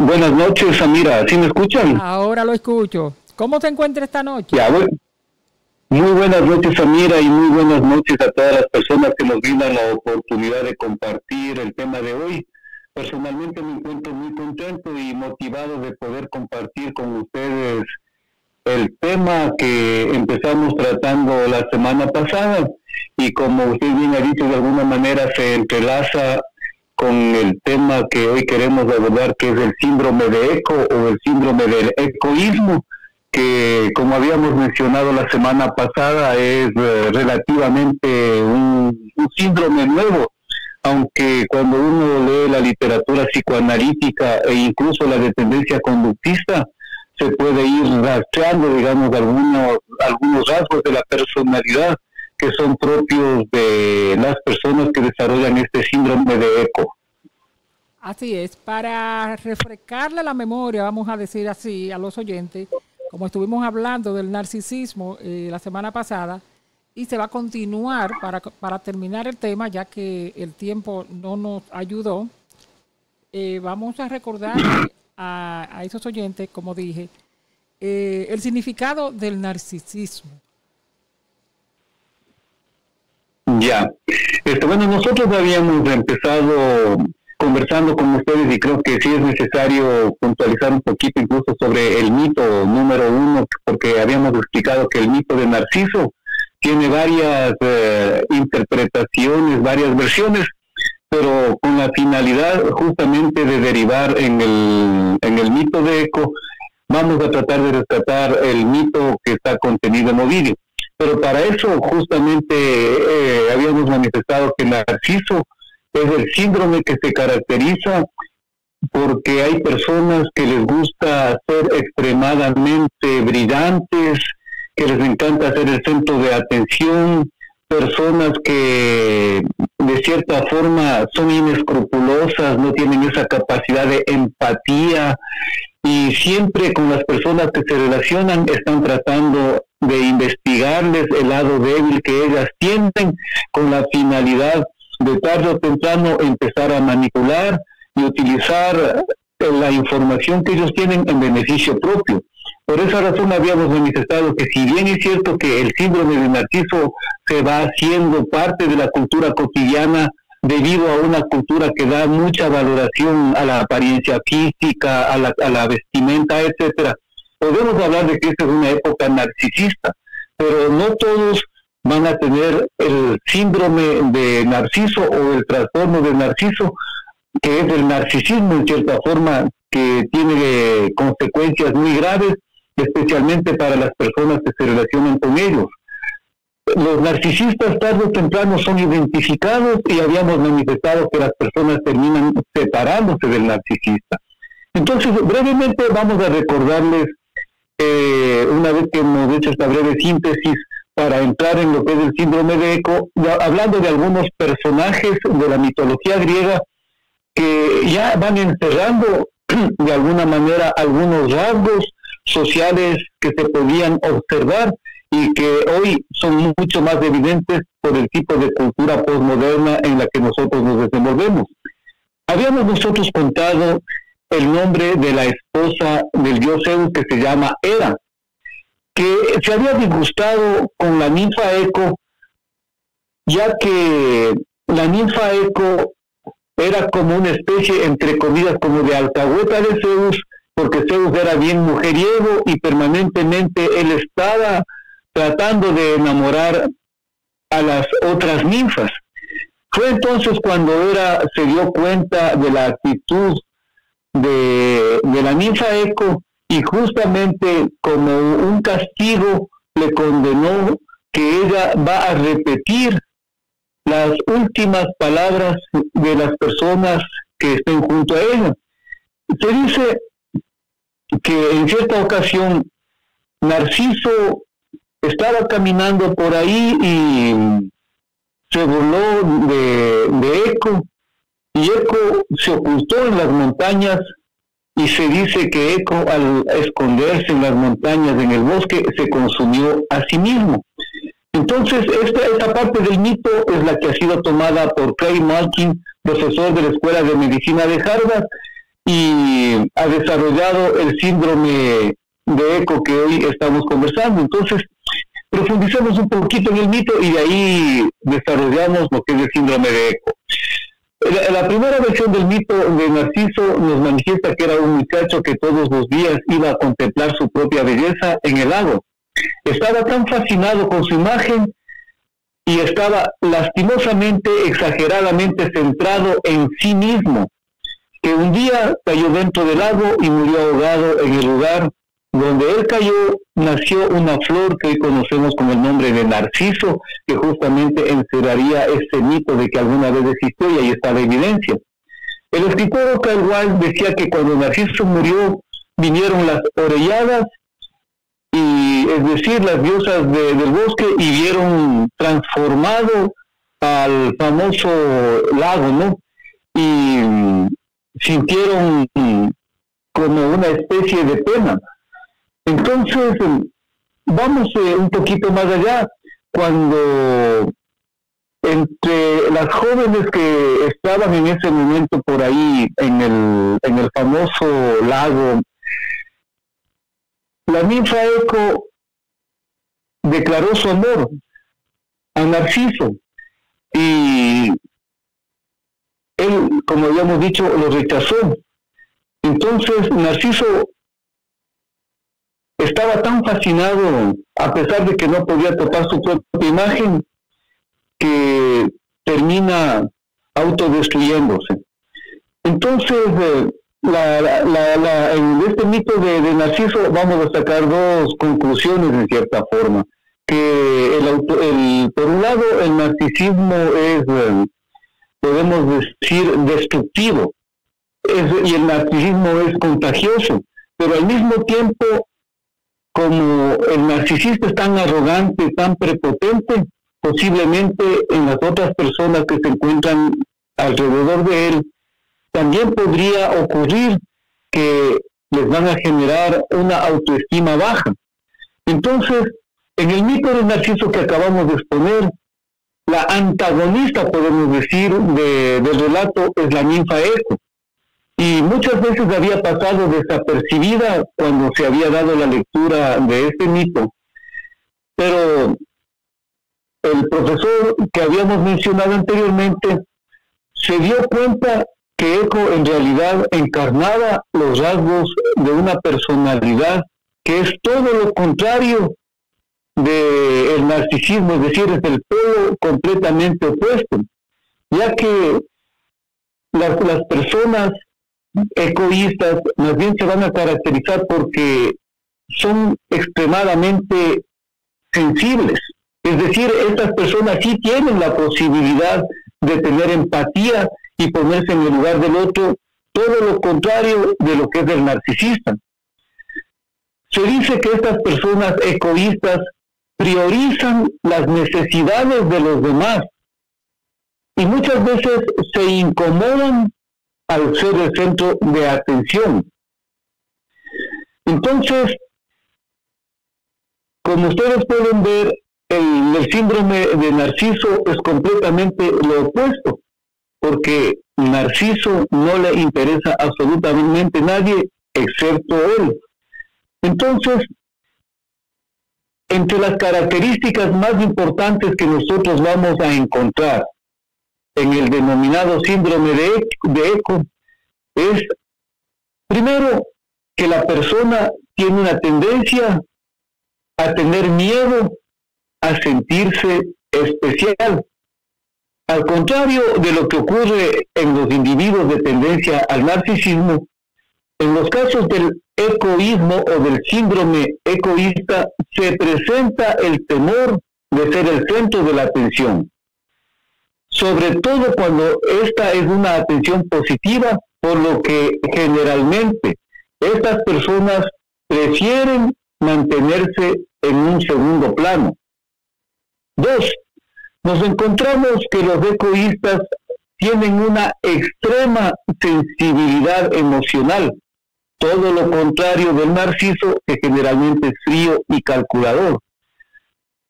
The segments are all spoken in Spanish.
Buenas noches, Samira. ¿Sí me escuchan? Ahora lo escucho. ¿Cómo se encuentra esta noche? Ya, muy buenas noches, Samira, y muy buenas noches a todas las personas que nos brindan la oportunidad de compartir el tema de hoy. Personalmente me encuentro muy contento y motivado de poder compartir con ustedes el tema que empezamos tratando la semana pasada, y como usted bien ha dicho, de alguna manera se entrelaza con el tema que hoy queremos abordar, que es el síndrome de eco o el síndrome del ecoísmo, que como habíamos mencionado la semana pasada es relativamente un síndrome nuevo, aunque cuando uno lee la literatura psicoanalítica e incluso la de tendencia conductista, se puede ir rastreando, digamos, algunos rasgos de la personalidad que son propios de las personas que desarrollan este síndrome de eco. Así es, para refrescarle la memoria, vamos a decir así, a los oyentes, como estuvimos hablando del narcisismo la semana pasada, y se va a continuar para terminar el tema, ya que el tiempo no nos ayudó. Vamos a recordar a esos oyentes, como dije, el significado del narcisismo. Ya. Bueno, nosotros habíamos empezado conversando con ustedes y creo que sí es necesario puntualizar un poquito incluso sobre el mito número 1, porque habíamos explicado que el mito de Narciso tiene varias interpretaciones, varias versiones, pero con la finalidad justamente de derivar en el mito de Eco, vamos a tratar de rescatar el mito que está contenido en Ovidio. Pero para eso justamente habíamos manifestado que Narciso es el síndrome que se caracteriza porque hay personas que les gusta ser extremadamente brillantes, que les encanta ser el centro de atención, personas que de cierta forma son inescrupulosas, no tienen esa capacidad de empatía, y siempre con las personas que se relacionan están tratando de investigarles el lado débil que ellas tienen, con la finalidad de tarde o temprano empezar a manipular y utilizar la información que ellos tienen en beneficio propio. Por esa razón habíamos manifestado que si bien es cierto que el síndrome de Narciso se va haciendo parte de la cultura cotidiana debido a una cultura que da mucha valoración a la apariencia física, a la vestimenta, etcétera, podemos hablar de que esta es una época narcisista, pero no todos van a tener el síndrome de Narciso o el trastorno de Narciso, que es el narcisismo en cierta forma, que tiene consecuencias muy graves, especialmente para las personas que se relacionan con ellos. Los narcisistas tarde o temprano son identificados y habíamos manifestado que las personas terminan separándose del narcisista. Entonces, brevemente vamos a recordarles, una vez que hemos hecho esta breve síntesis, para entrar en lo que es el síndrome de Eco, hablando de algunos personajes de la mitología griega que ya van encerrando de alguna manera algunos rasgos sociales que se podían observar y que hoy son mucho más evidentes por el tipo de cultura postmoderna en la que nosotros nos desenvolvemos. Habíamos nosotros contado el nombre de la esposa del dios Zeus, que se llama Hera, que se había disgustado con la ninfa Eco, ya que la ninfa Eco era como una especie, entre comillas, como de alcahueta de Zeus, porque Zeus era bien mujeriego y permanentemente él estaba tratando de enamorar a las otras ninfas. Fue entonces cuando Hera se dio cuenta de la actitud de la ninfa Eco, y justamente como un castigo le condenó que ella va a repetir las últimas palabras de las personas que estén junto a ella. Se dice que en cierta ocasión Narciso estaba caminando por ahí y se burló de Eco, y Eco se ocultó en las montañas, y se dice que Eco, al esconderse en las montañas, en el bosque, se consumió a sí mismo. Entonces, esta parte del mito es la que ha sido tomada por Craig Malkin, profesor de la Escuela de Medicina de Harvard, y ha desarrollado el síndrome de ECO que hoy estamos conversando. Entonces, profundizamos un poquito en el mito y de ahí desarrollamos lo que es el síndrome de ECO. La primera versión del mito de Narciso nos manifiesta que era un muchacho que todos los días iba a contemplar su propia belleza en el lago. Estaba tan fascinado con su imagen y estaba lastimosamente, exageradamente centrado en sí mismo, que un día cayó dentro del lago y murió ahogado en el lugar donde él cayó. Nació una flor que hoy conocemos con el nombre de Narciso, que justamente encerraría ese mito de que alguna vez existió, y ahí está la evidencia. El escritor Oscar Wilde decía que cuando Narciso murió vinieron las orelladas, y es decir, las diosas del bosque, y vieron transformado al famoso lago, ¿no? Y sintieron como una especie de pena. Entonces, vamos un poquito más allá. Cuando entre las jóvenes que estaban en ese momento por ahí en el famoso lago, la ninfa Eco declaró su amor a Narciso, y él, como habíamos dicho, lo rechazó. Entonces Narciso estaba tan fascinado, a pesar de que no podía tocar su propia imagen, que termina autodestruyéndose. Entonces, en este mito de Narciso vamos a sacar dos conclusiones en cierta forma. Que por un lado, el narcisismo es, podemos decir, destructivo, y el narcisismo es contagioso, pero al mismo tiempo, como el narcisista es tan arrogante, tan prepotente, posiblemente en las otras personas que se encuentran alrededor de él, también podría ocurrir que les van a generar una autoestima baja. Entonces, en el mito de Narciso que acabamos de exponer, la antagonista, podemos decir, del relato es la ninfa Eco. Y muchas veces había pasado desapercibida cuando se había dado la lectura de este mito. Pero el profesor que habíamos mencionado anteriormente se dio cuenta que Eco en realidad encarnaba los rasgos de una personalidad que es todo lo contrario del narcisismo, es decir, es el polo completamente opuesto, ya que las personas egoístas más bien se van a caracterizar porque son extremadamente sensibles. Es decir, estas personas sí tienen la posibilidad de tener empatía y ponerse en el lugar del otro, todo lo contrario de lo que es el narcisista. Se dice que estas personas egoístas priorizan las necesidades de los demás y muchas veces se incomodan al ser el centro de atención. Entonces, como ustedes pueden ver, el síndrome de Narciso es completamente lo opuesto, porque Narciso no le interesa absolutamente a nadie excepto él. Entonces, entre las características más importantes que nosotros vamos a encontrar en el denominado síndrome de Eco es, primero, que la persona tiene una tendencia a tener miedo a sentirse especial. Al contrario de lo que ocurre en los individuos de tendencia al narcisismo, en los casos del egoísmo o del síndrome egoísta se presenta el temor de ser el centro de la atención, sobre todo cuando esta es una atención positiva, por lo que generalmente estas personas prefieren mantenerse en un segundo plano. 2. Nos encontramos que los egoístas tienen una extrema sensibilidad emocional, todo lo contrario del narciso, que generalmente es frío y calculador.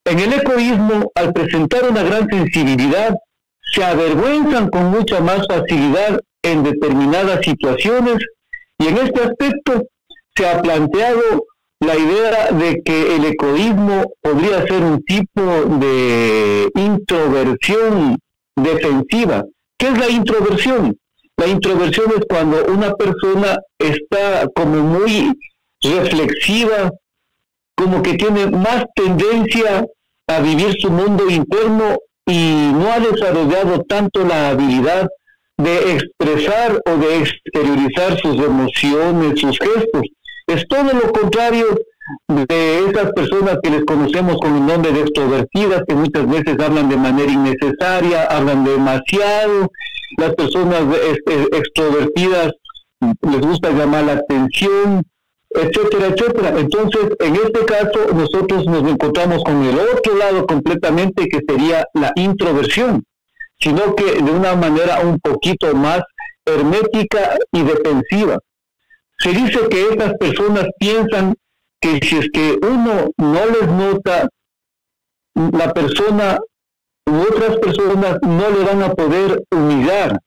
En el egoísmo, al presentar una gran sensibilidad, se avergüenzan con mucha más facilidad en determinadas situaciones Y en este aspecto se ha planteado la idea de que el egoísmo podría ser un tipo de introversión defensiva. ¿Qué es la introversión? La introversión es cuando una persona está como muy reflexiva, como que tiene más tendencia a vivir su mundo interno y no ha desarrollado tanto la habilidad de expresar o de exteriorizar sus emociones, sus gestos. Es todo lo contrario de esas personas que les conocemos con el nombre de extrovertidas, que muchas veces hablan de manera innecesaria, hablan demasiado. Las personas extrovertidas les gusta llamar la atención, etcétera, etcétera. Entonces, en este caso, nosotros nos encontramos con el otro lado completamente, que sería la introversión, sino que de una manera un poquito más hermética y defensiva. Se dice que estas personas piensan que si es que uno no les nota, la persona u otras personas no le van a poder humillar,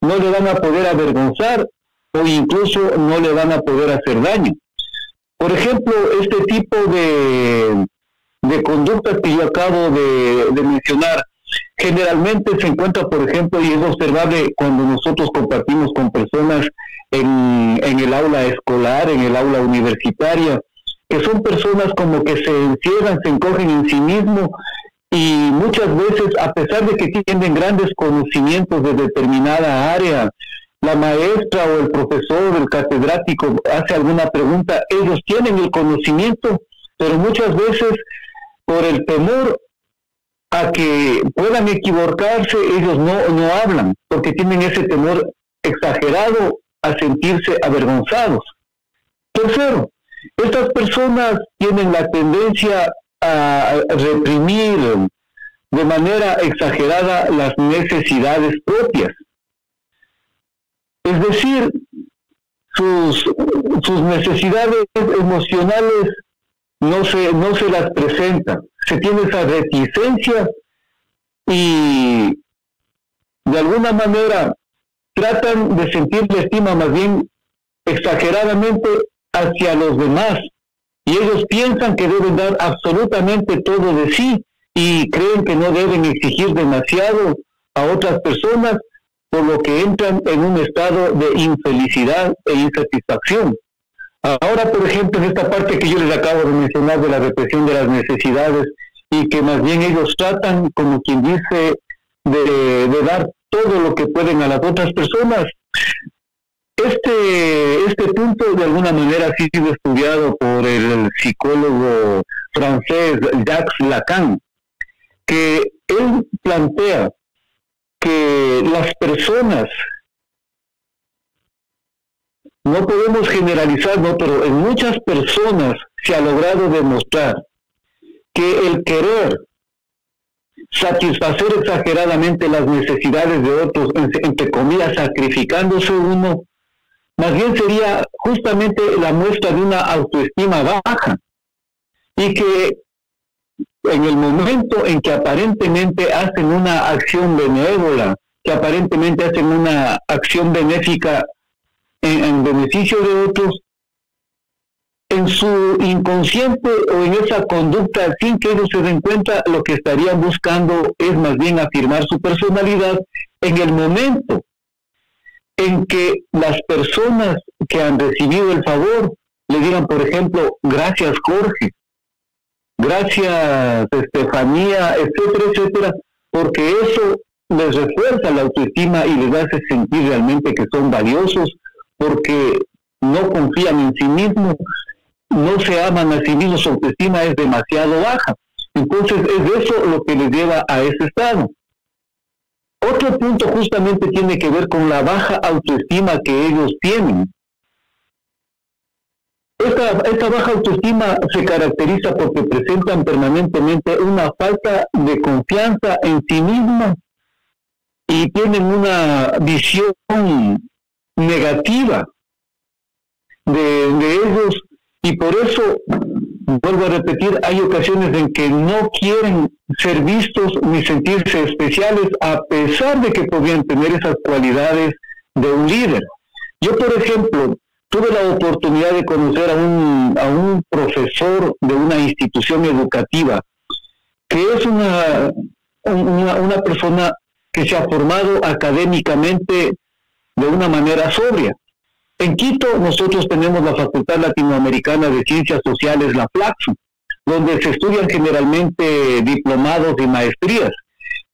no le van a poder avergonzar o incluso no le van a poder hacer daño. Por ejemplo, este tipo de conductas que yo acabo de mencionar, generalmente se encuentra, por ejemplo, y es observable cuando nosotros compartimos con personas en el aula escolar, en el aula universitaria, que son personas como que se encierran, se encogen en sí mismos, y muchas veces, a pesar de que tienen grandes conocimientos de determinada área, la maestra o el profesor, el catedrático hace alguna pregunta, ellos tienen el conocimiento, pero muchas veces por el temor a que puedan equivocarse, ellos no hablan, porque tienen ese temor exagerado a sentirse avergonzados. Tercero, estas personas tienen la tendencia a reprimir de manera exagerada las necesidades propias. Es decir, sus necesidades emocionales no se las presentan. Se tiene esa reticencia y de alguna manera tratan de sentir la estima más bien exageradamente hacia los demás, y ellos piensan que deben dar absolutamente todo de sí y creen que no deben exigir demasiado a otras personas, por lo que entran en un estado de infelicidad e insatisfacción. Ahora, por ejemplo, en esta parte que yo les acabo de mencionar de la represión de las necesidades, y que más bien ellos tratan, como quien dice, de dar todo lo que pueden a las otras personas. Este punto de alguna manera ha sido estudiado por el psicólogo francés Jacques Lacan, que él plantea que las personas, no podemos generalizar, ¿no?, pero en muchas personas se ha logrado demostrar que el querer satisfacer exageradamente las necesidades de otros, entre comillas, sacrificándose uno, más bien sería justamente la muestra de una autoestima baja, y que en el momento en que aparentemente hacen una acción benévola, que aparentemente hacen una acción benéfica en beneficio de otros, en su inconsciente o en esa conducta, sin que ellos se den cuenta, lo que estarían buscando es más bien afirmar su personalidad en el momento en que las personas que han recibido el favor le digan, por ejemplo, gracias Jorge, gracias Estefanía, etcétera, etcétera, porque eso les refuerza la autoestima y les hace sentir realmente que son valiosos, porque no confían en sí mismos, no se aman a sí mismos, su autoestima es demasiado baja. Entonces es eso lo que les lleva a ese estado. Otro punto justamente tiene que ver con la baja autoestima que ellos tienen. Esta baja autoestima se caracteriza porque presentan permanentemente una falta de confianza en sí mismos y tienen una visión negativa de ellos, y por eso, vuelvo a repetir, hay ocasiones en que no quieren ser vistos ni sentirse especiales, a pesar de que podrían tener esas cualidades de un líder. Yo, por ejemplo, tuve la oportunidad de conocer a un profesor de una institución educativa, que es una persona que se ha formado académicamente de una manera sobria. En Quito nosotros tenemos la Facultad Latinoamericana de Ciencias Sociales, la FLACSU, donde se estudian generalmente diplomados y maestrías.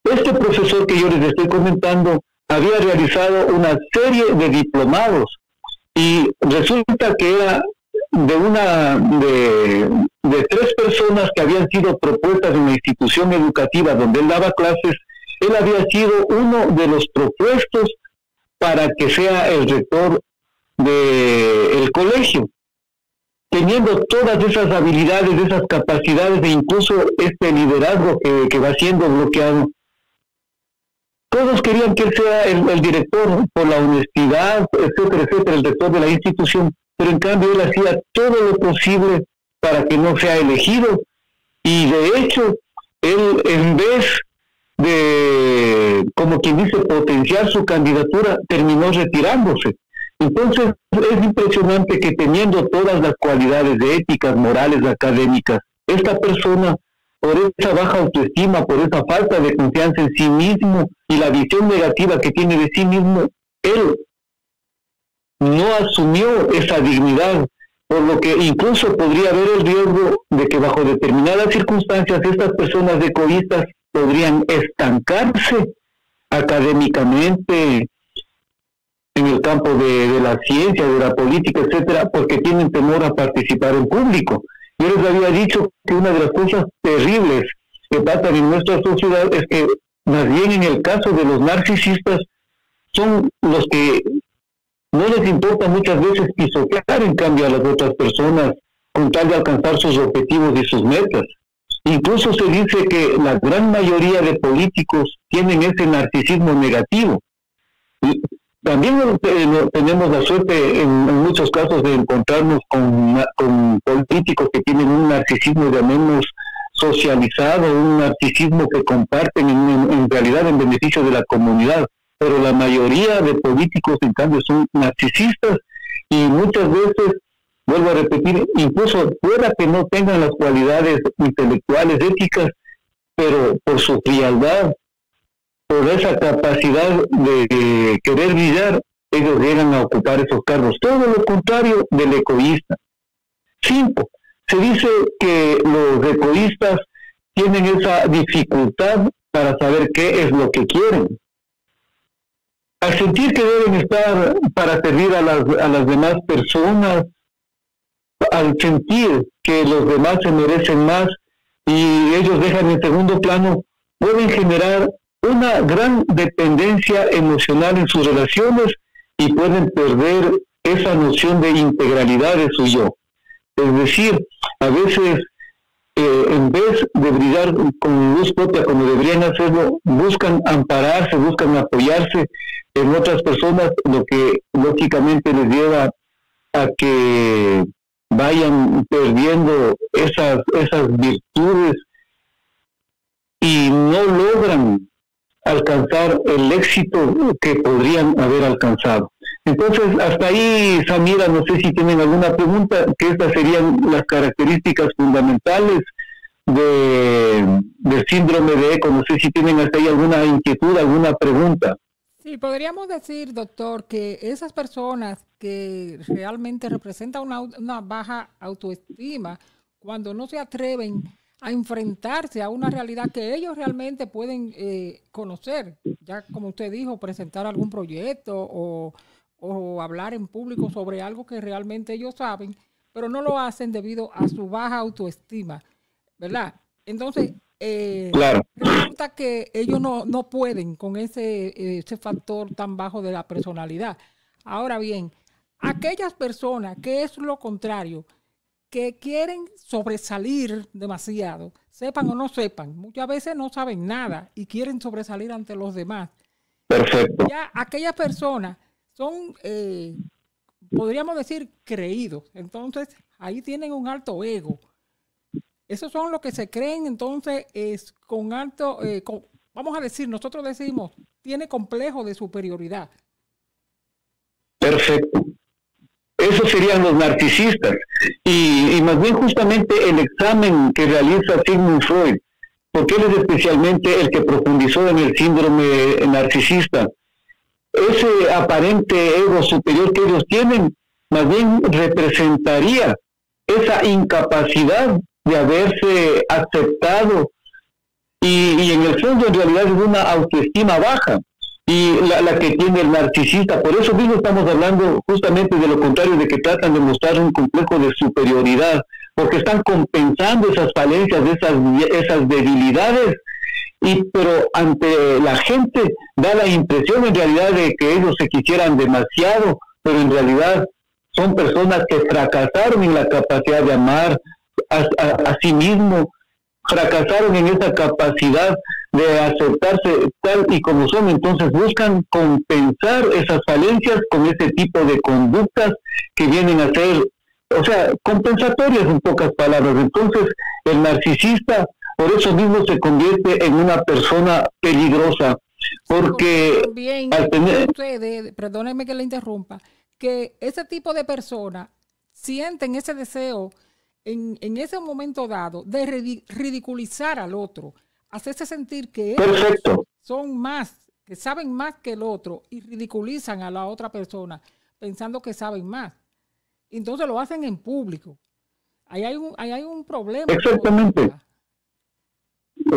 Este profesor que yo les estoy comentando había realizado una serie de diplomados y resulta que era de 3 personas que habían sido propuestas en la institución educativa donde él daba clases. Él había sido uno de los propuestos para que sea el rector del colegio, teniendo todas esas habilidades, esas capacidades e incluso este liderazgo que va siendo bloqueado. Todos querían que él sea el director por la honestidad, etcétera, etcétera, el rector de la institución, pero en cambio él hacía todo lo posible para que no sea elegido, y de hecho él, en vez de, como quien dice, potenciar su candidatura, terminó retirándose. Entonces es impresionante que, teniendo todas las cualidades de éticas, morales, académicas, esta persona, por esa baja autoestima, por esa falta de confianza en sí mismo y la visión negativa que tiene de sí mismo, él no asumió esa dignidad, por lo que incluso podría haber el riesgo de que bajo determinadas circunstancias estas personas egoístas podrían estancarse académicamente en el campo de la ciencia, de la política, etcétera, porque tienen temor a participar en público. Yo les había dicho que una de las cosas terribles que pasan en nuestra sociedad es que, más bien en el caso de los narcisistas, son los que no les importa muchas veces pisotear en cambio a las otras personas con tal de alcanzar sus objetivos y sus metas. Incluso se dice que la gran mayoría de políticos tienen ese narcisismo negativo. Y también tenemos la suerte en muchos casos de encontrarnos con políticos que tienen un narcisismo, llamemos, socializado, un narcisismo que comparten en realidad en beneficio de la comunidad. Pero la mayoría de políticos, en cambio, son narcisistas, y muchas veces, vuelvo a repetir, incluso pueda que no tengan las cualidades intelectuales, éticas, pero por su frialdad, por esa capacidad de querer brillar, ellos llegan a ocupar esos cargos. Todo lo contrario del egoísta. 5. Se dice que los egoístas tienen esa dificultad para saber qué es lo que quieren. Al sentir que deben estar para servir a las demás personas, al sentir que los demás se merecen más y ellos dejan en segundo plano, pueden generar una gran dependencia emocional en sus relaciones y pueden perder esa noción de integralidad de su yo. Es decir, a veces en vez de brillar con luz propia como deberían hacerlo, buscan ampararse, buscan apoyarse en otras personas, lo que lógicamente les lleva a que vayan perdiendo esas virtudes y no logran alcanzar el éxito que podrían haber alcanzado. Entonces, hasta ahí, Samira, no sé si tienen alguna pregunta, que estas serían las características fundamentales del síndrome de ECO. No sé si tienen hasta ahí alguna inquietud, alguna pregunta. Sí, podríamos decir, doctor, que esas personas que realmente representan una baja autoestima, cuando no se atreven a enfrentarse a una realidad que ellos realmente pueden conocer, ya como usted dijo, presentar algún proyecto o hablar en público sobre algo que realmente ellos saben, pero no lo hacen debido a su baja autoestima, ¿verdad? Entonces, claro, resulta que ellos no pueden con ese factor tan bajo de la personalidad. Ahora bien, aquellas personas que es lo contrario, que quieren sobresalir demasiado, sepan o no sepan, muchas veces no saben nada y quieren sobresalir ante los demás. Perfecto. Ya aquellas personas son, podríamos decir, creídos. Entonces, ahí tienen un alto ego. Esos son los que se creen, entonces, es con alto, vamos a decir, nosotros decimos, tiene complejo de superioridad. Perfecto. Es Esos serían los narcisistas. Y más bien justamente el examen que realiza Sigmund Freud, porque él es especialmente el que profundizó en el síndrome narcisista, ese aparente ego superior que ellos tienen, más bien representaría esa incapacidad de haberse aceptado y en el fondo en realidad es una autoestima baja y la que tiene el narcisista. Por eso mismo estamos hablando justamente de lo contrario, de que tratan de mostrar un complejo de superioridad, porque están compensando esas falencias, esas debilidades, pero ante la gente da la impresión en realidad de que ellos se quisieran demasiado, pero en realidad son personas que fracasaron en la capacidad de amar a sí mismo, fracasaron en esa capacidad de aceptarse tal y como son. Entonces buscan compensar esas falencias con ese tipo de conductas que vienen a ser, o sea, compensatorias en pocas palabras. Entonces el narcisista por eso mismo se convierte en una persona peligrosa, porque también al tener... perdóneme que le interrumpa, que ese tipo de personas sienten ese deseo en ese momento dado de ridiculizar al otro, hacerse sentir que ellos son más, que saben más que el otro y ridiculizan a la otra persona pensando que saben más. Entonces lo hacen en público. Ahí hay un problema. Exactamente.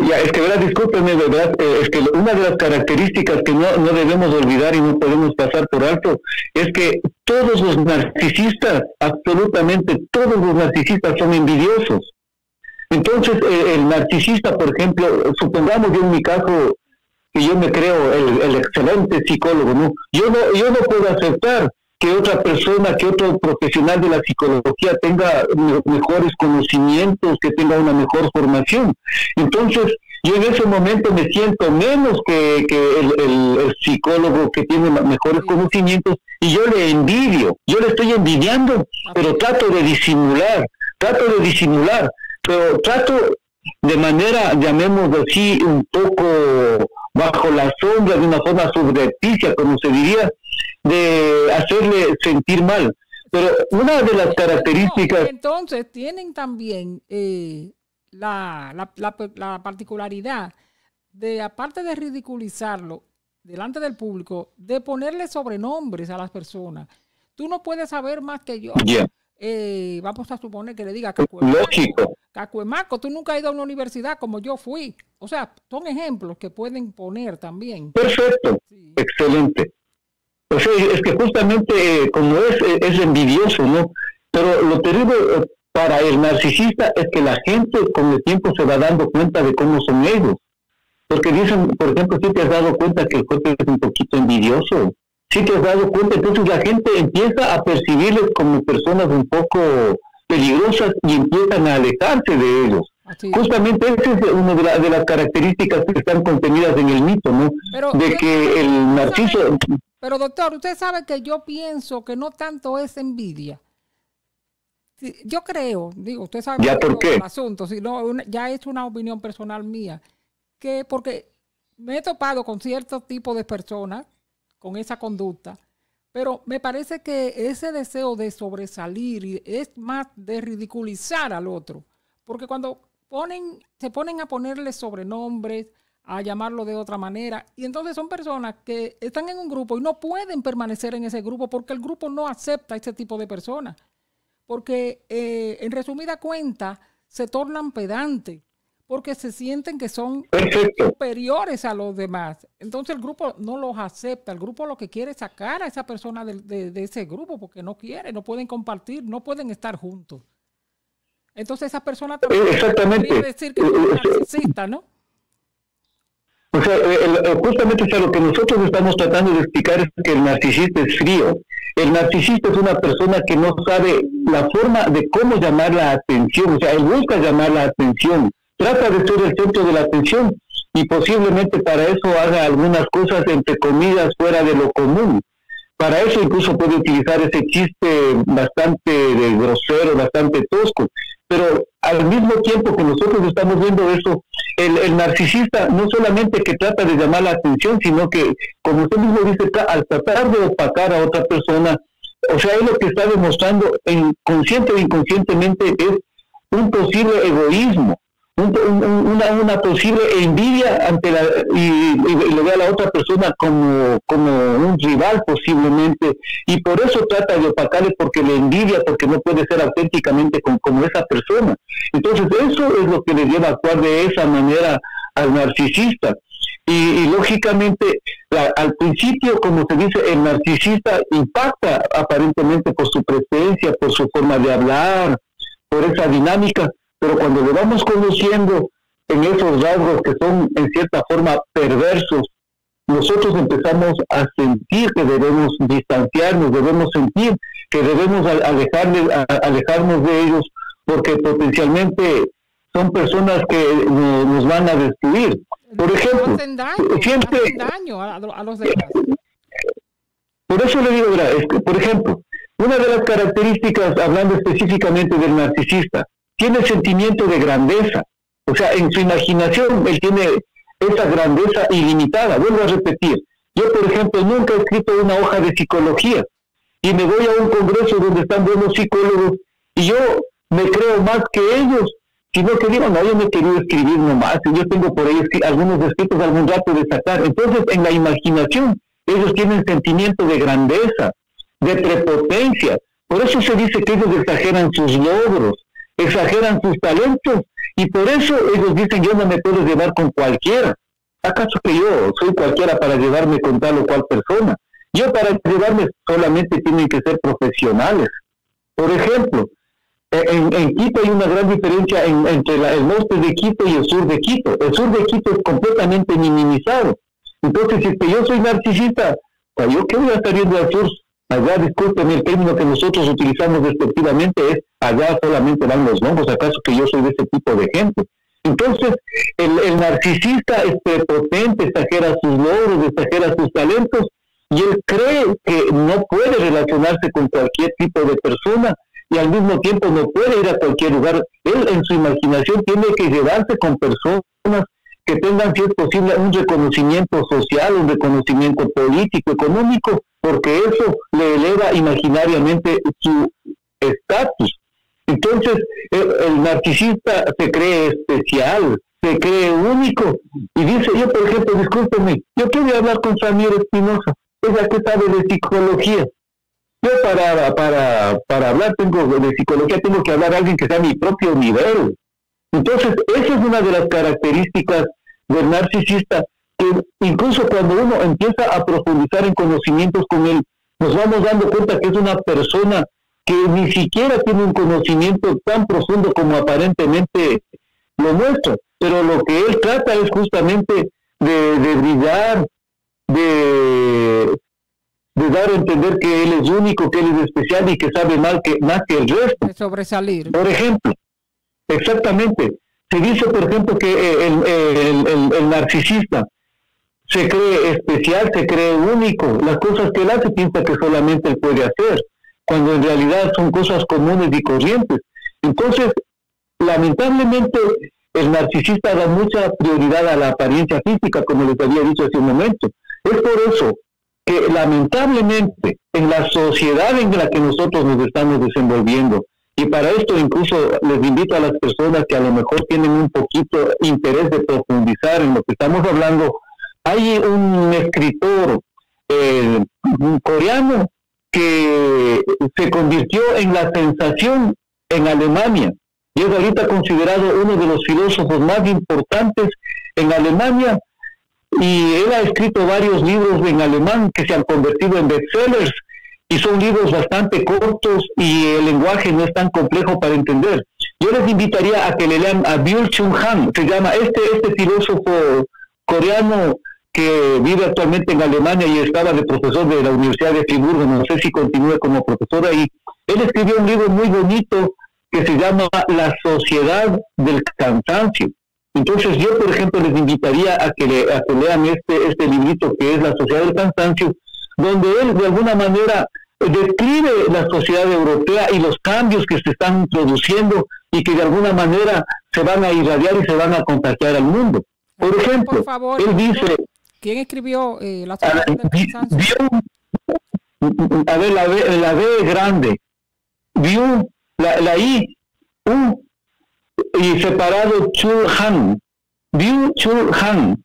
Ya, es que, verdad, discúlpeme, verdad, es que una de las características que no debemos olvidar y no podemos pasar por alto es que todos los narcisistas, absolutamente todos los narcisistas son envidiosos. Entonces, el narcisista, por ejemplo, supongamos yo en mi caso, que yo me creo el excelente psicólogo, ¿no? Yo no puedo aceptar que otra persona, que otro profesional de la psicología tenga mejores conocimientos, que tenga una mejor formación. Entonces, yo en ese momento me siento menos que el psicólogo que tiene mejores conocimientos, y yo le envidio, yo le estoy envidiando, pero trato de disimular, pero trato de manera, llamémoslo así, un poco bajo la sombra, de una forma subrepticia, como se diría, de hacerle sentir mal. Pero una de las características... Entonces tienen también la particularidad de, aparte de ridiculizarlo delante del público, de ponerle sobrenombres a las personas. Tú no puedes saber más que yo. Yeah. Vamos a suponer que le diga Cacuemaco, tú nunca has ido a una universidad como yo fui. O sea, son ejemplos que pueden poner también. Perfecto, sí. Excelente. O sea, es que justamente como es envidioso, ¿no? Pero lo terrible para el narcisista es que la gente con el tiempo se va dando cuenta de cómo son ellos. Porque dicen, por ejemplo, si te has dado cuenta que el cuerpo es un poquito envidioso, si te has dado cuenta, entonces la gente empieza a percibirles como personas un poco peligrosas y empiezan a alejarse de ellos. Así. Justamente esa es una de las características que están contenidas en el mito, ¿no? Pero, de que el narciso... Pero doctor, usted sabe que yo pienso que no tanto es envidia. Yo creo, digo, usted sabe ¿Ya por qué? El asunto, sino ya es una opinión personal mía, que porque me he topado con cierto tipo de personas con esa conducta, pero me parece que ese deseo de sobresalir es más de ridiculizar al otro, porque cuando se ponen a ponerle sobrenombres, a llamarlo de otra manera, y entonces son personas que están en un grupo y no pueden permanecer en ese grupo porque el grupo no acepta ese tipo de personas, porque en resumida cuenta se tornan pedantes, porque se sienten que son superiores a los demás. Entonces el grupo no los acepta. El grupo lo que quiere es sacar a esa persona de ese grupo porque no quiere, no pueden compartir, no pueden estar juntos. Entonces esa persona también quiere decir que es narcisista, ¿no? O sea, justamente lo que nosotros estamos tratando de explicar es que el narcisista es frío. El narcisista es una persona que no sabe la forma de cómo llamar la atención. O sea, él busca llamar la atención. Trata de ser el centro de la atención y posiblemente para eso haga algunas cosas, entre comillas, fuera de lo común. Para eso incluso puede utilizar ese chiste bastante grosero, bastante tosco. Pero al mismo tiempo que nosotros estamos viendo eso, el narcisista no solamente que trata de llamar la atención, sino que, como usted mismo dice, al tratar de opacar a otra persona, o sea, él lo que está demostrando consciente o inconscientemente es un posible egoísmo, una posible envidia ante y le ve a la otra persona como un rival posiblemente, y por eso trata de opacarle, porque le envidia, porque no puede ser auténticamente como esa persona. Entonces eso es lo que le lleva a actuar de esa manera al narcisista. Y lógicamente, al principio, como se dice, el narcisista impacta aparentemente por su presencia, por su forma de hablar, por esa dinámica, pero cuando lo vamos conociendo en esos rasgos que son en cierta forma perversos, nosotros empezamos a sentir que debemos distanciarnos, debemos sentir que debemos alejarnos de ellos, porque potencialmente son personas que nos van a destruir. Por ejemplo, siempre hacen daño a los demás. Por eso le digo, es que, por ejemplo, una de las características, hablando específicamente del narcisista, tiene el sentimiento de grandeza. O sea, en su imaginación él tiene esa grandeza ilimitada. Vuelvo a repetir, yo, por ejemplo, nunca he escrito una hoja de psicología y me voy a un congreso donde están buenos psicólogos y yo me creo más que ellos, sino que digo, no, yo me he querido escribir nomás, y yo tengo por ahí algunos escritos algún rato de sacar. Entonces, en la imaginación, ellos tienen sentimiento de grandeza, de prepotencia. Por eso se dice que ellos exageran sus logros, exageran sus talentos, y por eso ellos dicen, yo no me puedo llevar con cualquiera. ¿Acaso que yo soy cualquiera para llevarme con tal o cual persona? Yo para llevarme solamente tienen que ser profesionales. Por ejemplo, en Quito hay una gran diferencia entre el norte de Quito y el sur de Quito. El sur de Quito es completamente minimizado. Entonces, si es que yo soy narcisista, ¿yo qué voy a estar viendo al sur? Allá, discúlpeme, el término que nosotros utilizamos despectivamente es, allá solamente van los hongos. ¿Acaso que yo soy de ese tipo de gente? Entonces, el narcisista es prepotente, exagera sus logros, exagera sus talentos, y él cree que no puede relacionarse con cualquier tipo de persona, y al mismo tiempo no puede ir a cualquier lugar. Él en su imaginación tiene que llevarse con personas que tengan, si es posible, un reconocimiento social, un reconocimiento político, económico, porque eso le eleva imaginariamente su estatus. Entonces, el narcisista se cree especial, se cree único, y dice, yo por ejemplo, discúlpeme, yo quiero hablar con Samir Espinosa, ella que sabe de psicología. Yo para hablar de psicología tengo que hablar a alguien que sea a mi propio nivel. Entonces, esa es una de las características del narcisista, que incluso cuando uno empieza a profundizar en conocimientos con él, nos vamos dando cuenta que es una persona que ni siquiera tiene un conocimiento tan profundo como aparentemente lo muestra, pero lo que él trata es justamente de brillar, de dar a entender que él es único, que él es especial y que sabe más que el resto. De sobresalir. Por ejemplo, exactamente, se dice, por ejemplo, que el narcisista se cree especial, se cree único. Las cosas que él hace piensa que solamente él puede hacer, cuando en realidad son cosas comunes y corrientes. Entonces, lamentablemente, el narcisista da mucha prioridad a la apariencia física, como les había dicho hace un momento. Es por eso que lamentablemente en la sociedad en la que nosotros nos estamos desenvolviendo, y para esto incluso les invito a las personas que a lo mejor tienen un poquito interés de profundizar en lo que estamos hablando, hay un escritor coreano que se convirtió en la sensación en Alemania, y es ahorita considerado uno de los filósofos más importantes en Alemania, y él ha escrito varios libros en alemán que se han convertido en bestsellers, y son libros bastante cortos y el lenguaje no es tan complejo para entender. Yo les invitaría a que le lean a Byung-Chul Han, se llama este filósofo coreano que vive actualmente en Alemania y estaba de profesor de la Universidad de Friburgo, no sé si continúe como profesor ahí. Él escribió un libro muy bonito que se llama La Sociedad del Cansancio. Entonces yo, por ejemplo, les invitaría a que lean este librito que es La Sociedad del Cansancio, donde él de alguna manera describe la sociedad europea y los cambios que se están introduciendo y que de alguna manera se van a irradiar y se van a contagiar al mundo. Por ejemplo, favor, él dice... ¿Quién escribió La Sociedad del Cansancio? A ver, la B grande, View, la I, U, y separado Chul Han, View Chul Han.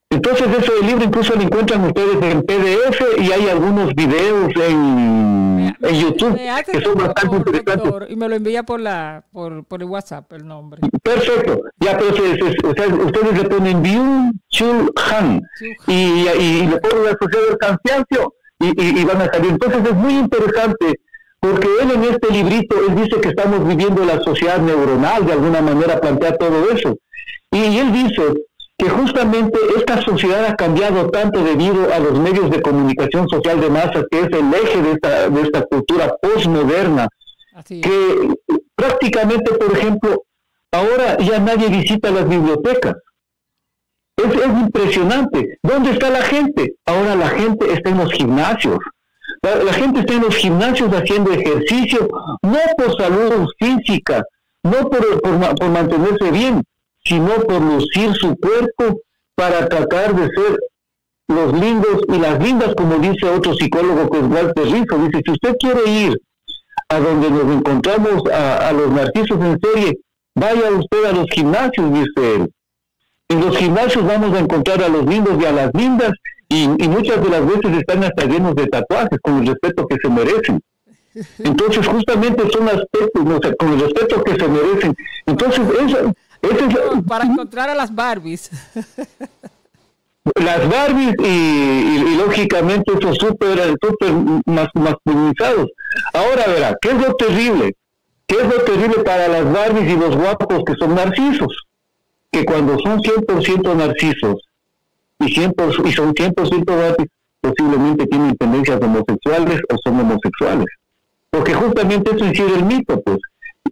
Entonces ese libro incluso lo encuentran ustedes en PDF y hay algunos videos en YouTube que son bastante interesantes. Doctor, y me lo envía por el WhatsApp el nombre. Perfecto. Ya, pero ustedes le ponen Byung Chul Han y le ponen asociado al cansancio y van a salir. Entonces es muy interesante porque él en este librito, él dice que estamos viviendo la sociedad neuronal, de alguna manera plantea todo eso. Y él dice que justamente esta sociedad ha cambiado tanto debido a los medios de comunicación social de masas, que es el eje de esta cultura postmoderna, que prácticamente, por ejemplo, ahora ya nadie visita las bibliotecas. Es impresionante. ¿Dónde está la gente? Ahora la gente está en los gimnasios. La gente está en los gimnasios haciendo ejercicio, no por salud física, no por mantenerse bien, sino por lucir su cuerpo para tratar de ser los lindos y las lindas, como dice otro psicólogo que es Walter Rizzo. Dice, si usted quiere ir a donde nos encontramos a los narcisos en serie, vaya usted a los gimnasios, dice él. En los gimnasios vamos a encontrar a los lindos y a las lindas, y muchas de las veces están hasta llenos de tatuajes, con el respeto que se merecen. Entonces, justamente son aspectos, no sé, con el respeto que se merecen. Entonces, para encontrar a las Barbies. Las Barbies y lógicamente esos súper masculinizados. Ahora verá, ¿qué es lo terrible? ¿Qué es lo terrible para las Barbies y los guapos que son narcisos? Que cuando son 100% narcisos y son 100% Barbies, posiblemente tienen tendencias homosexuales o son homosexuales. Porque justamente eso es el mito, pues.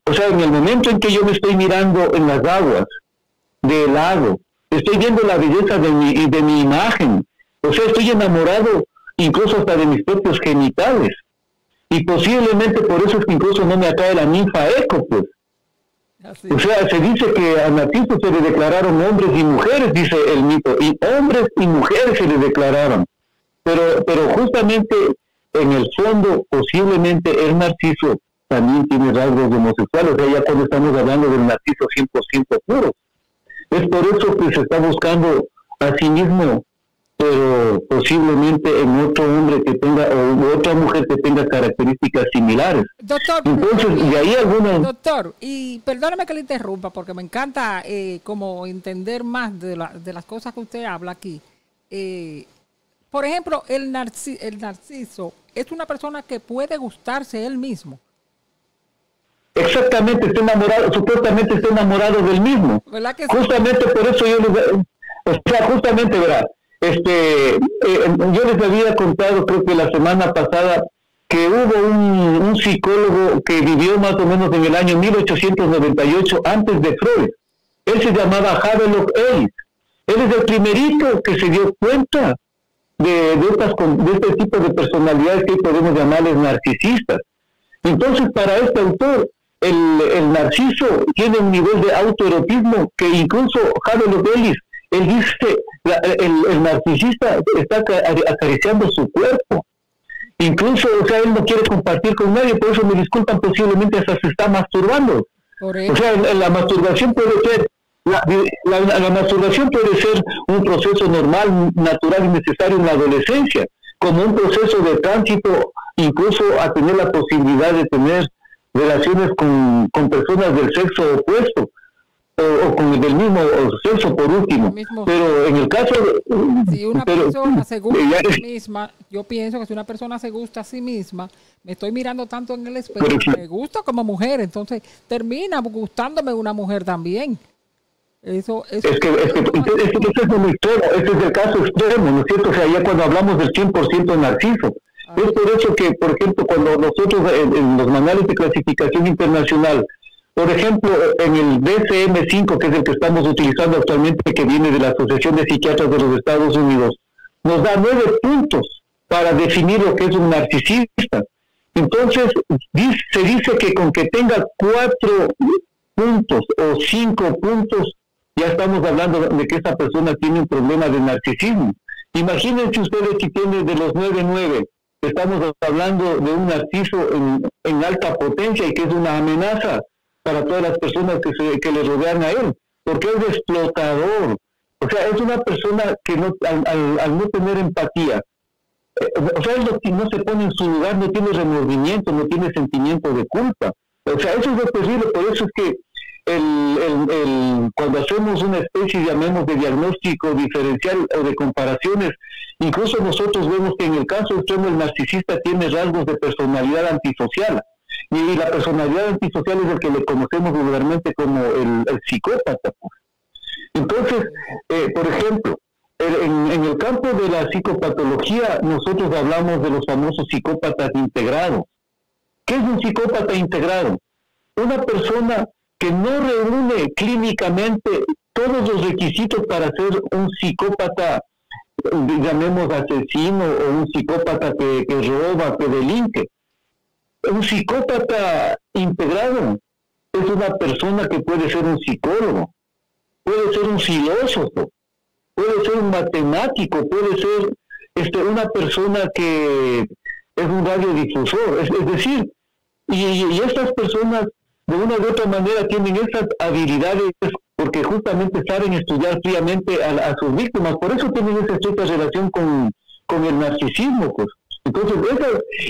O sea, en el momento en que yo me estoy mirando en las aguas del lago, estoy viendo la belleza de mi imagen, o sea, estoy enamorado incluso hasta de mis propios genitales, y posiblemente por eso es que incluso no me atrae la ninfa Eco, pues. Así. O sea, se dice que a Narciso se le declararon hombres y mujeres, dice el mito, y hombres y mujeres se le declararon, pero justamente en el fondo posiblemente el Narciso también tiene rasgos homosexuales, o sea, ya cuando estamos hablando del narciso 100% puro. Es por eso que se está buscando a sí mismo, pero posiblemente en otro hombre que tenga, o otra mujer que tenga características similares. Doctor, entonces, y ahí algunos... Doctor, y perdóneme que le interrumpa, porque me encanta como entender más de las cosas que usted habla aquí. Por ejemplo, el narciso es una persona que puede gustarse él mismo. Exactamente, está enamorado, supuestamente está enamorado del mismo. Justamente por eso yo justamente, ¿verdad? Yo les había contado, creo que la semana pasada, que hubo un psicólogo que vivió más o menos en el año 1898, antes de Freud. Él se llamaba Havelock Ellis. Él es el primerito que se dio cuenta de este tipo de personalidades que podemos llamarles narcisistas. Entonces, para este autor, el narciso tiene un nivel de autoerotismo que incluso Havelock Ellis, él dice, el narcisista está acariciando su cuerpo. Incluso, o sea, él no quiere compartir con nadie, por eso me disculpan, posiblemente hasta se está masturbando. O sea, la masturbación puede ser, la masturbación puede ser un proceso normal, natural y necesario en la adolescencia, como un proceso de tránsito, incluso a tener la posibilidad de tener relaciones con personas del sexo opuesto o con el del mismo sexo por último, pero en el caso si una persona se gusta a sí misma, yo pienso que si una persona se gusta a sí misma, me estoy mirando tanto en el espejo, me gusta como mujer, entonces termina gustándome una mujer también. Eso es que ese es el extremo, ese es el caso extremo, ¿no es cierto? O sea, ya cuando hablamos del 100% narciso, es por eso que, por ejemplo, cuando nosotros en los manuales de clasificación internacional, por ejemplo, en el DSM-5, que es el que estamos utilizando actualmente, que viene de la Asociación de Psiquiatras de los Estados Unidos, nos da 9 puntos para definir lo que es un narcisista. Entonces, se dice que con que tenga 4 puntos o 5 puntos, ya estamos hablando de que esa persona tiene un problema de narcisismo. Imagínense ustedes si tiene de los 9, estamos hablando de un narciso en alta potencia y que es una amenaza para todas las personas que le rodean a él, porque es explotador. O sea, es una persona que no, al no tener empatía, o sea, él no se pone en su lugar, no tiene remordimiento, no tiene sentimiento de culpa. O sea, eso es lo terrible, por eso es que cuando hacemos una especie, llamemos, de diagnóstico diferencial o de comparaciones, incluso nosotros vemos que en el caso extremo el narcisista tiene rasgos de personalidad antisocial, y la personalidad antisocial es el que le conocemos vulgarmente como el psicópata. Entonces, por ejemplo, en el campo de la psicopatología, nosotros hablamos de los famosos psicópatas integrados. ¿Qué es un psicópata integrado? Una persona que no reúne clínicamente todos los requisitos para ser un psicópata, llamemos asesino, o un psicópata que roba, que delinque. Un psicópata integrado es una persona que puede ser un psicólogo, puede ser un filósofo, puede ser un matemático, puede ser una persona que es un radiodifusor, es decir, y estas personas de una u otra manera tienen esas habilidades porque justamente saben estudiar fríamente a sus víctimas, por eso tienen esa estrecha relación con el narcisismo, pues. Entonces,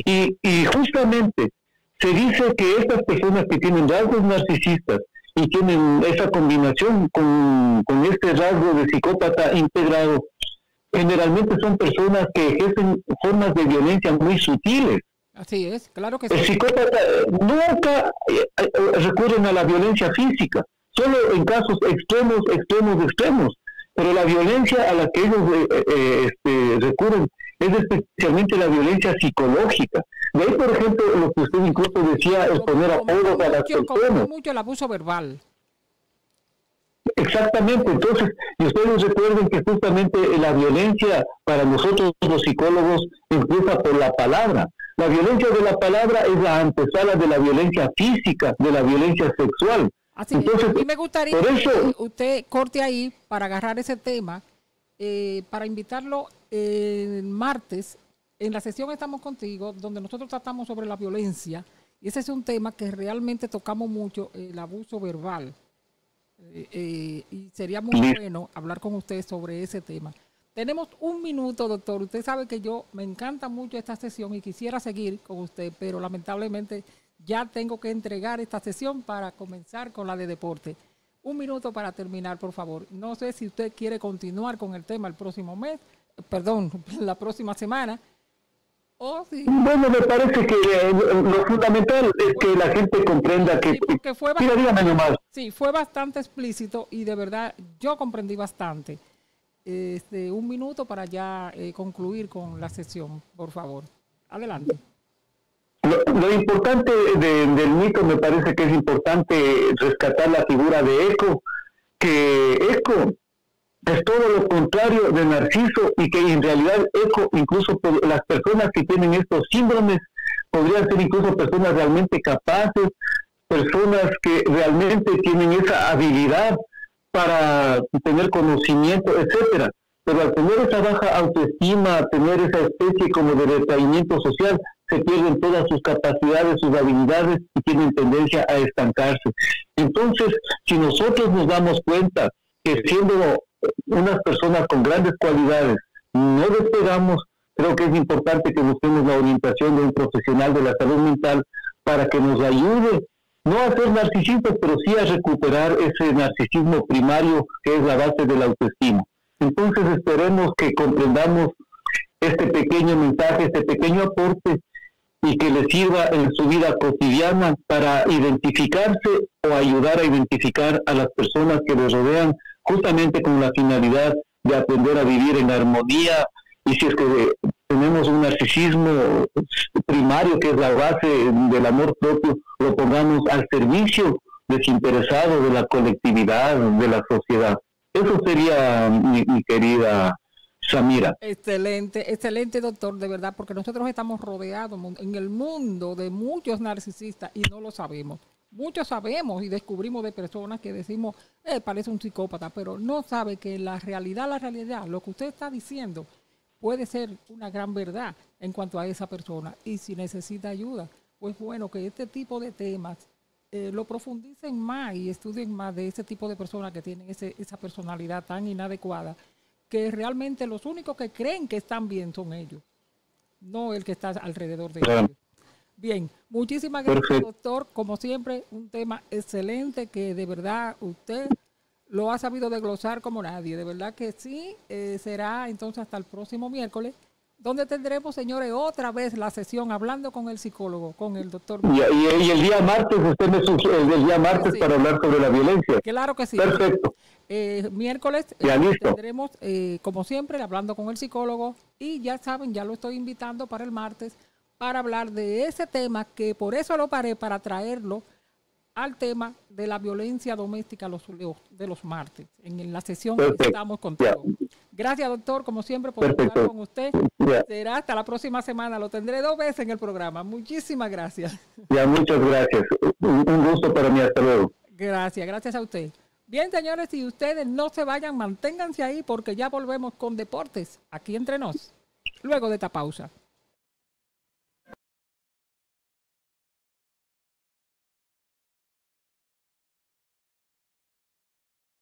y justamente se dice que estas personas que tienen rasgos narcisistas y tienen esa combinación con este rasgo de psicópata integrado, generalmente son personas que ejercen formas de violencia muy sutiles. Así es, claro que sí. El psicópata nunca recurren a la violencia física, solo en casos extremos, pero la violencia a la que ellos recurren es especialmente la violencia psicológica. De ahí, por ejemplo, lo que usted incluso decía, es poner apodos a las personas. Mucho el abuso verbal. Exactamente, entonces, y ustedes recuerden que justamente la violencia para nosotros los psicólogos empieza por la palabra. La violencia de la palabra es la antesala de la violencia física, de la violencia sexual. Así entonces, y me gustaría que usted corte ahí para agarrar ese tema, para invitarlo el martes. En la sesión Estamos Contigo, donde nosotros tratamos sobre la violencia, y ese es un tema que realmente tocamos mucho, el abuso verbal. Y sería muy bueno hablar con usted sobre ese tema. Tenemos un minuto, doctor. Usted sabe que me encanta mucho esta sesión y quisiera seguir con usted, pero lamentablemente ya tengo que entregar esta sesión para comenzar con la de deporte. Un minuto para terminar, por favor. No sé si usted quiere continuar con el tema el próximo mes, perdón, la próxima semana. Sí. Bueno, me parece que lo fundamental es que la gente comprenda que... Sí, fue bastante explícito y de verdad yo comprendí bastante. Un minuto para ya concluir con la sesión, por favor. Adelante. Lo importante del mito, me parece que es importante rescatar la figura de Eco, que Eco es todo lo contrario de Narciso, y que en realidad Eco, incluso las personas que tienen estos síndromes, podrían ser incluso personas realmente capaces, personas que realmente tienen esa habilidad para tener conocimiento, etcétera. Pero al tener esa baja autoestima, tener esa especie como de retraimiento social, se pierden todas sus capacidades, sus habilidades, y tienen tendencia a estancarse. Entonces, si nosotros nos damos cuenta que siendo unas personas con grandes cualidades no despegamos, creo que es importante que busquemos la orientación de un profesional de la salud mental para que nos ayude, no a ser narcisistas, pero sí a recuperar ese narcisismo primario que es la base de la autoestima. Entonces esperemos que comprendamos este pequeño mensaje, este pequeño aporte, y que le sirva en su vida cotidiana para identificarse o ayudar a identificar a las personas que les rodean, justamente con la finalidad de aprender a vivir en armonía. Y si es que tenemos un narcisismo primario, que es la base del amor propio, lo pongamos al servicio desinteresado de la colectividad, de la sociedad. Eso sería mi querida Samira. Excelente, excelente, doctor, de verdad, porque nosotros estamos rodeados en el mundo de muchos narcisistas y no lo sabemos. Muchos sabemos y descubrimos de personas que decimos, parece un psicópata, pero no sabe que la realidad, lo que usted está diciendo, puede ser una gran verdad en cuanto a esa persona. Y si necesita ayuda, pues bueno, que este tipo de temas lo profundicen más y estudien más de ese tipo de personas que tienen esa personalidad tan inadecuada, que realmente los únicos que creen que están bien son ellos, no el que está alrededor de ellos. Bien, muchísimas gracias, doctor. Como siempre, un tema excelente que de verdad usted lo ha sabido desglosar como nadie. De verdad que sí. Será entonces hasta el próximo miércoles, donde tendremos, señores, otra vez la sesión hablando con el psicólogo, con el doctor. Y el día martes, usted me sugiere el día martes sí, para hablar sobre la violencia. Claro que sí. Perfecto. Miércoles tendremos, como siempre, hablando con el psicólogo. Y ya saben, ya lo estoy invitando para el martes para hablar de ese tema, que por eso lo paré, para traerlo al tema de la violencia doméstica de los martes, en la sesión que estamos contigo. Gracias, doctor, como siempre, por estar con usted. Será hasta la próxima semana. Lo tendré 2 veces en el programa. Muchísimas gracias. Ya, muchas gracias. Un gusto para mí. Hasta luego. Gracias a usted. Bien, señores, si ustedes no se vayan, manténganse ahí porque ya volvemos con deportes, aquí entre nos, luego de esta pausa.